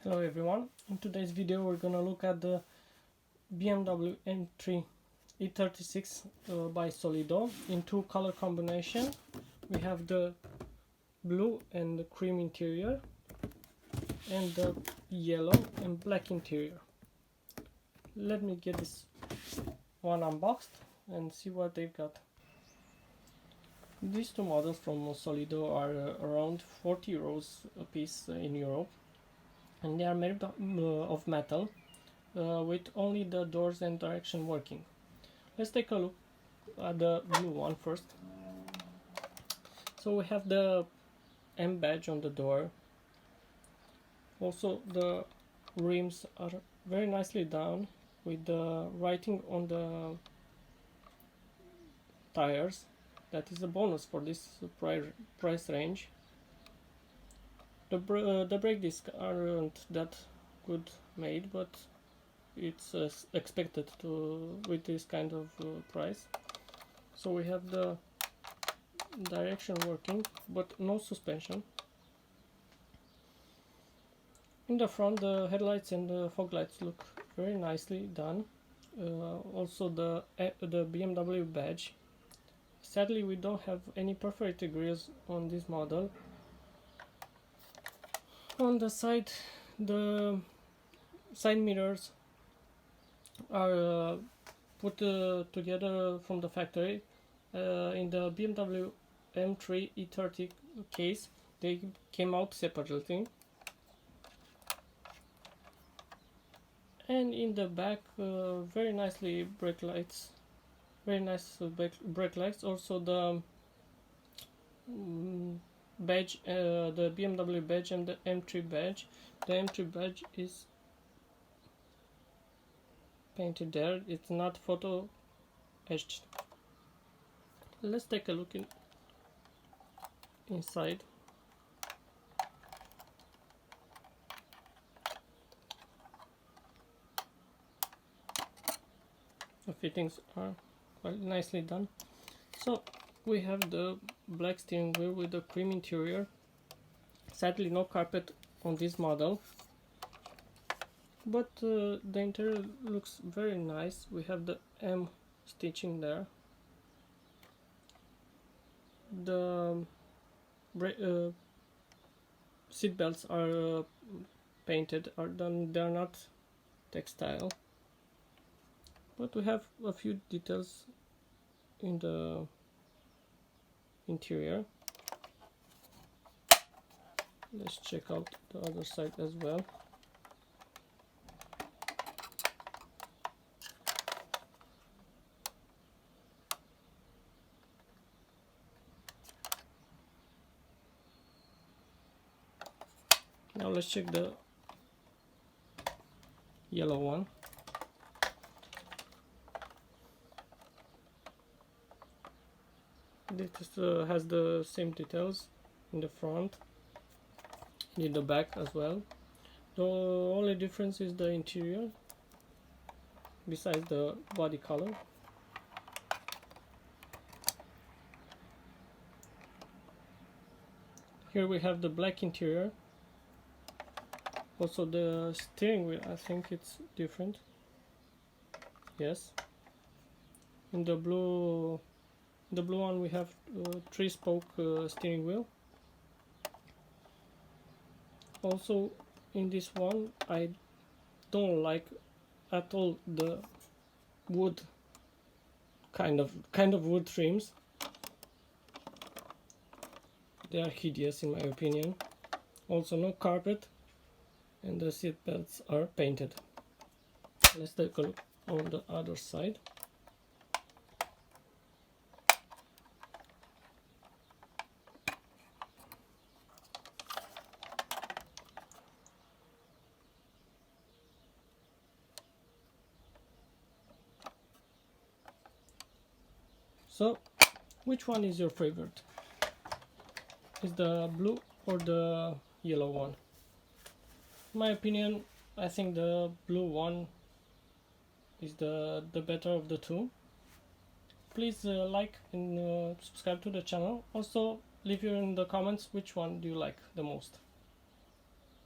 Hello everyone, in today's video we're gonna look at the BMW M3 E36 by Solido in two color combination. We have the blue and the cream interior and the yellow and black interior. Let me get this one unboxed and see what they've got. These two models from Solido are around 40 euros a piece in Europe, and they are made of metal with only the doors and direction working. Let's take a look at the blue one first. So we have the M badge on the door. Also the rims are very nicely done with the writing on the tires. That is a bonus for this price range. The brake discs aren't that good made, but it's expected to with this kind of price. So we have the direction working, but no suspension. In the front, the headlights and the fog lights look very nicely done. Also the BMW badge. Sadly, we don't have any perforated grills on this model. On the the side mirrors are put together from the factory. In the BMW M3 E36 case, they came out separately. And in the back, very nicely brake lights, very nice brake lights. Also the badge, the BMW badge and the M3 badge. The M3 badge is painted there, it's not photo etched. Let's take a look inside. The fittings are quite nicely done. So we have the black steering wheel with the cream interior. Sadly, no carpet on this model, but the interior looks very nice. We have the M stitching there. The seat belts are painted, they're not textile, but we have a few details in the interior. Let's check out the other side as well. Now let's check the yellow one. This has the same details in the front, in the back as well. The only difference is the interior, besides the body color. Here we have the black interior. Also the steering wheel, I think it's different. Yes. In the blue one we have 3-spoke steering wheel. Also in this one I don't like at all the wood kind of wood trims. They are hideous in my opinion. Also no carpet, and the seat belts are painted. Let's take a look on the other side. So, which one is your favorite? Is the blue or the yellow one? In my opinion, I think the blue one is the better of the two. Please like and subscribe to the channel. Also, leave here in the comments which one do you like the most.